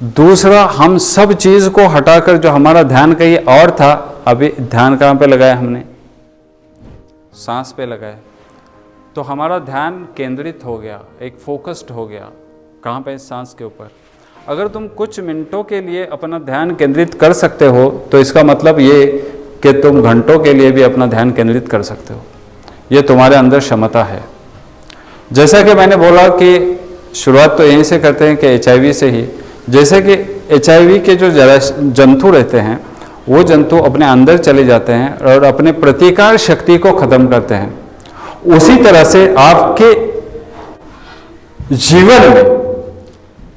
दूसरा, हम सब चीज को हटाकर जो हमारा ध्यान कहीं और था, अभी ध्यान कहाँ पे लगाया हमने? सांस पे लगाया। तो हमारा ध्यान केंद्रित हो गया, एक फोकस्ड हो गया। कहाँ पे? सांस के ऊपर। अगर तुम कुछ मिनटों के लिए अपना ध्यान केंद्रित कर सकते हो तो इसका मतलब ये कि तुम घंटों के लिए भी अपना ध्यान केंद्रित कर सकते हो। ये तुम्हारे अंदर क्षमता है। जैसा कि मैंने बोला कि शुरुआत तो यहीं से करते हैं कि HIV से ही। जैसे कि HIV के जो जंतु रहते हैं वो जंतु अपने अंदर चले जाते हैं और अपने प्रतिकार शक्ति को खत्म करते हैं, उसी तरह से आपके जीवन में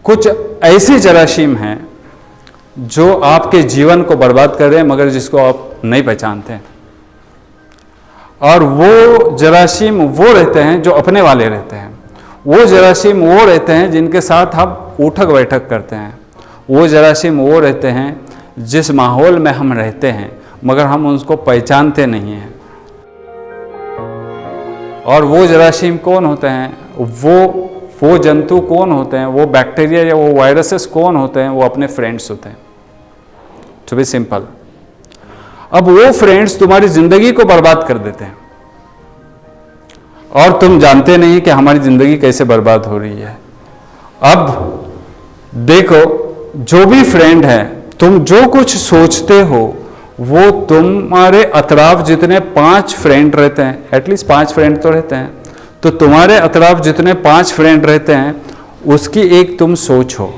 कुछ ऐसी जरासीम हैं जो आपके जीवन को बर्बाद कर रहे हैं मगर जिसको आप नहीं पहचानते हैं। और वो जरासीम वो रहते हैं जो अपने वाले रहते हैं। वो जरासीम वो रहते हैं जिनके साथ आप उठक बैठक करते हैं। वो जरासीम वो रहते हैं जिस माहौल में हम रहते हैं मगर हम उसको पहचानते नहीं हैं। और वो जरासीम कौन होते हैं? वो जंतु कौन होते हैं? वो बैक्टीरिया या वो वायरसेस कौन होते हैं? वो अपने फ्रेंड्स होते हैं। To be simple. अब वो फ्रेंड्स तुम्हारी जिंदगी को बर्बाद कर देते हैं और तुम जानते नहीं कि हमारी जिंदगी कैसे बर्बाद हो रही है। अब देखो, जो भी फ्रेंड है, तुम जो कुछ सोचते हो वो तुम्हारे अतराफ जितने 5 फ्रेंड रहते हैं, एटलीस्ट 5 फ्रेंड तो रहते हैं, तो तुम्हारे अतराफ जितने 5 फ्रेंड रहते हैं उसकी एक तुम सोच हो।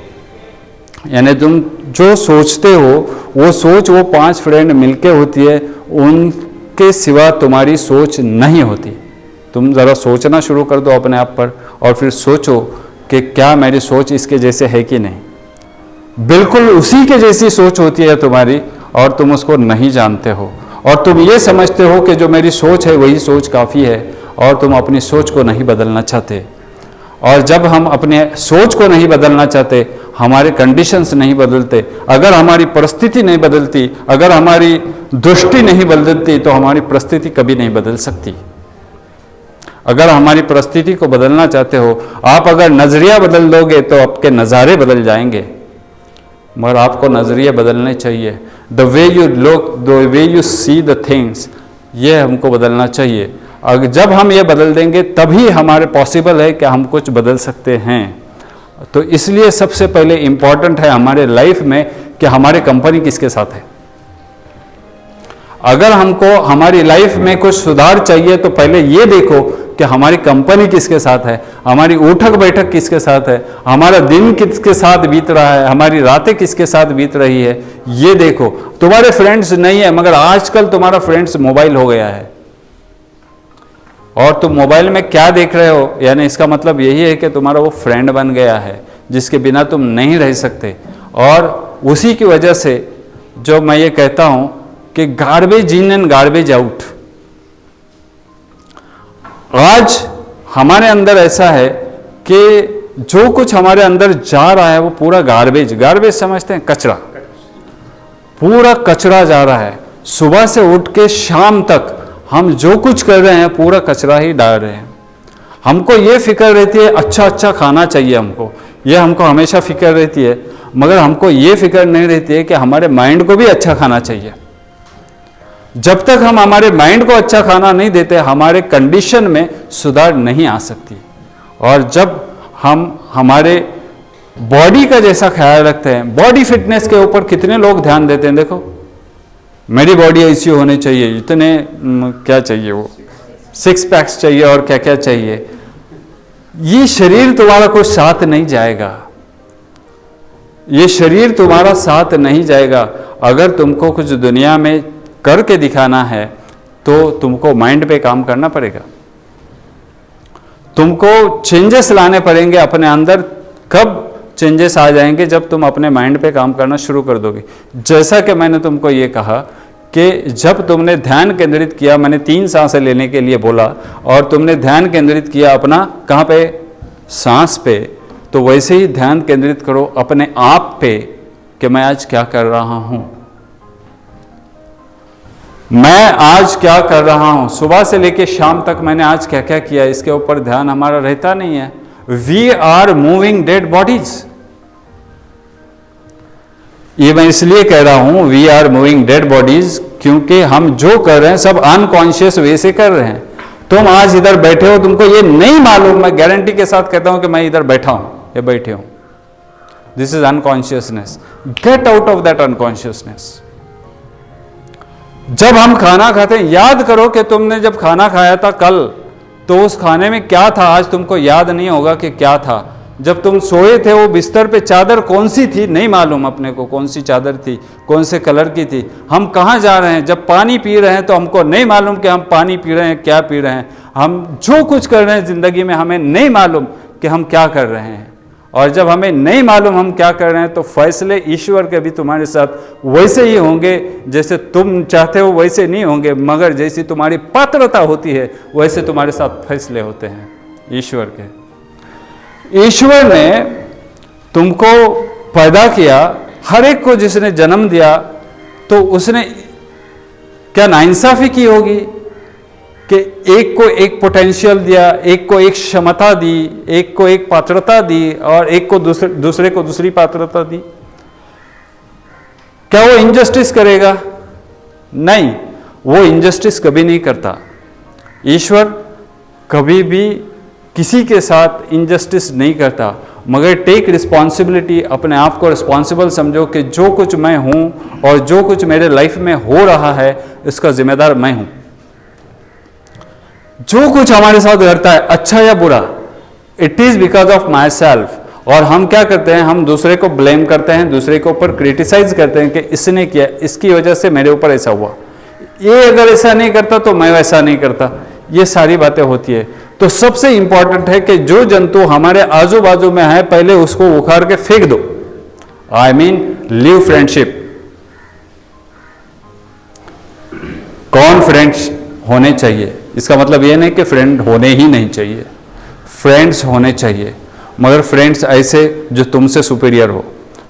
यानी तुम जो सोचते हो वो सोच वो 5 फ्रेंड मिलके होती है, उनके सिवा तुम्हारी सोच नहीं होती। तुम ज़रा सोचना शुरू कर दो अपने आप पर और फिर सोचो कि क्या मेरी सोच इसके जैसे है कि नहीं। बिल्कुल उसी के जैसी सोच होती है तुम्हारी और तुम उसको नहीं जानते हो और तुम ये समझते हो कि जो मेरी सोच है वही सोच काफ़ी है और तुम अपनी सोच को नहीं बदलना चाहते। और जब हम अपने सोच को नहीं बदलना चाहते, हमारे कंडीशंस नहीं बदलते, अगर हमारी परिस्थिति नहीं बदलती, अगर हमारी दृष्टि नहीं बदलती तो हमारी परिस्थिति कभी नहीं बदल सकती। अगर हमारी परिस्थिति को बदलना चाहते हो, आप अगर नजरिया बदल दोगे तो आपके नज़ारे बदल जाएंगे, मगर आपको नजरिया बदलने चाहिए। The way you look, the way you see the things, ये हमको बदलना चाहिए। अगर जब हम ये बदल देंगे तभी हमारे पॉसिबल है कि हम कुछ बदल सकते हैं। तो इसलिए सबसे पहले इम्पॉर्टेंट है हमारे लाइफ में कि हमारी कंपनी किसके साथ है। अगर हमको हमारी लाइफ में कुछ सुधार चाहिए तो पहले ये देखो कि हमारी कंपनी किसके साथ है, हमारी उठक बैठक किसके साथ है, हमारा दिन किसके साथ बीत रहा है, हमारी रातें किसके साथ बीत रही है, ये देखो। तुम्हारे फ्रेंड्स नहीं है, मगर आजकल तुम्हारा फ्रेंड्स मोबाइल हो गया है और तुम मोबाइल में क्या देख रहे हो, यानी इसका मतलब यही है कि तुम्हारा वो फ्रेंड बन गया है जिसके बिना तुम नहीं रह सकते। और उसी की वजह से जो मैं ये कहता हूं कि garbage in and garbage out. आज हमारे अंदर ऐसा है कि जो कुछ हमारे अंदर जा रहा है वो पूरा गार्बेज, गार्बेज समझते हैं, कचरा, पूरा कचरा जा रहा है। सुबह से उठ के शाम तक हम जो कुछ कर रहे हैं पूरा कचरा ही डाल रहे हैं। हमको ये फिक्र रहती है अच्छा अच्छा खाना चाहिए, हमको हमेशा फिक्र रहती है, मगर हमको ये फिक्र नहीं रहती है कि हमारे माइंड को भी अच्छा खाना चाहिए। जब तक हम हमारे माइंड को अच्छा खाना नहीं देते हमारे कंडीशन में सुधार नहीं आ सकती। और जब हम हमारे बॉडी का जैसा ख्याल रखते हैं, बॉडी फिटनेस के ऊपर कितने लोग ध्यान देते हैं। देखो, मेरी बॉडी ऐसी होनी चाहिए, इतने क्या चाहिए, वो 6 पैक्स चाहिए और क्या क्या चाहिए। ये शरीर तुम्हारा कुछ साथ नहीं जाएगा, ये शरीर तुम्हारा साथ नहीं जाएगा। अगर तुमको कुछ दुनिया में करके दिखाना है तो तुमको माइंड पे काम करना पड़ेगा, तुमको चेंजेस लाने पड़ेंगे अपने अंदर। कब चेंजेस आ जाएंगे? जब तुम अपने माइंड पे काम करना शुरू कर दोगे। जैसा कि मैंने तुमको ये कहा कि जब तुमने ध्यान केंद्रित किया, मैंने 3 सांसें लेने के लिए बोला और तुमने ध्यान केंद्रित किया अपना कहाँ पे? सांस पे। तो वैसे ही ध्यान केंद्रित करो अपने आप पे कि मैं आज क्या कर रहा हूं, मैं आज क्या कर रहा हूं। सुबह से लेकर शाम तक मैंने आज क्या क्या किया, इसके ऊपर ध्यान हमारा रहता नहीं है। We are moving dead bodies. ये मैं इसलिए कह रहा हूं we are moving dead bodies, क्योंकि हम जो कर रहे हैं सब अनकॉन्शियस वे से कर रहे हैं। तुम आज इधर बैठे हो, तुमको ये नहीं मालूम, मैं गारंटी के साथ कहता हूं कि मैं इधर बैठा हूं या बैठे हूं। This is unconsciousness. Get out of that unconsciousness. जब हम खाना खाते हैं, याद करो कि तुमने जब खाना खाया था कल, तो उस खाने में क्या था आज तुमको याद नहीं होगा कि क्या था। जब तुम सोए थे वो बिस्तर पे चादर कौन सी थी नहीं मालूम अपने को, कौन सी चादर थी, कौन से कलर की थी। हम कहाँ जा रहे हैं, जब पानी पी रहे हैं तो हमको नहीं मालूम कि हम पानी पी रहे हैं, क्या पी रहे हैं। हम जो कुछ कर रहे हैं ज़िंदगी में हमें नहीं मालूम कि हम क्या कर रहे हैं। और जब हमें नहीं मालूम हम क्या कर रहे हैं तो फैसले ईश्वर के भी तुम्हारे साथ वैसे ही होंगे, जैसे तुम चाहते हो वैसे नहीं होंगे, मगर जैसी तुम्हारी पात्रता होती है वैसे तुम्हारे साथ फैसले होते हैं ईश्वर के। ईश्वर ने तुमको पैदा किया, हर एक को जिसने जन्म दिया, तो उसने क्या नाइंसाफी की होगी कि एक को एक पोटेंशियल दिया, एक को एक क्षमता दी, एक को एक पात्रता दी और एक को दूसरे को दूसरी पात्रता दी। क्या वो इनजस्टिस करेगा? नहीं, वो इनजस्टिस कभी नहीं करता। ईश्वर कभी भी किसी के साथ इनजस्टिस नहीं करता, मगर टेक रिस्पॉन्सिबिलिटी, अपने आप को रिस्पॉन्सिबल समझो कि जो कुछ मैं हूं और जो कुछ मेरे लाइफ में हो रहा है इसका जिम्मेदार मैं हूं। जो कुछ हमारे साथ घटता है, अच्छा या बुरा, it is because of my self. और हम क्या करते हैं, हम दूसरे को ब्लेम करते हैं, दूसरे के ऊपर क्रिटिसाइज करते हैं कि इसने किया, इसकी वजह से मेरे ऊपर ऐसा हुआ, ये अगर ऐसा नहीं करता तो मैं वैसा नहीं करता। ये सारी बातें होती है। तो सबसे इंपॉर्टेंट है कि जो जंतु हमारे आजू बाजू में है पहले उसको उखाड़ के फेंक दो। I mean leave friendship. कौन फ्रेंड्स होने चाहिए, इसका मतलब ये नहीं कि फ्रेंड होने ही नहीं चाहिए, फ्रेंड्स होने चाहिए, मगर फ्रेंड्स ऐसे जो तुमसे सुपीरियर हो,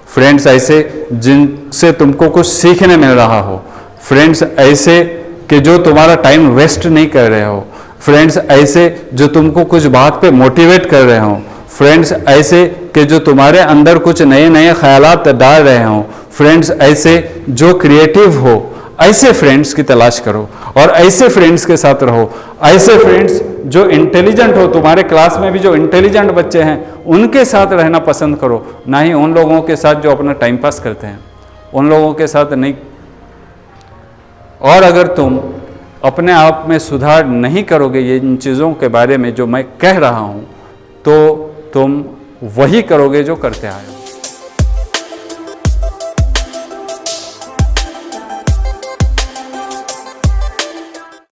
फ्रेंड्स ऐसे जिनसे तुमको कुछ सीखने मिल रहा हो, फ्रेंड्स ऐसे कि जो तुम्हारा टाइम वेस्ट नहीं कर रहे हो, फ्रेंड्स ऐसे जो तुमको कुछ बात पे मोटिवेट कर रहे हो, फ्रेंड्स ऐसे कि जो तुम्हारे अंदर कुछ नए नए ख्यालात डाल रहे हो, फ्रेंड्स ऐसे जो क्रिएटिव हो। ऐसे फ्रेंड्स की तलाश करो और ऐसे फ्रेंड्स के साथ रहो। ऐसे फ्रेंड्स जो इंटेलिजेंट हो, तुम्हारे क्लास में भी जो इंटेलिजेंट बच्चे हैं उनके साथ रहना पसंद करो, ना ही उन लोगों के साथ जो अपना टाइम पास करते हैं, उन लोगों के साथ नहीं। और अगर तुम अपने आप में सुधार नहीं करोगे ये इन चीज़ों के बारे में जो मैं कह रहा हूँ, तो तुम वही करोगे जो करते आए हो।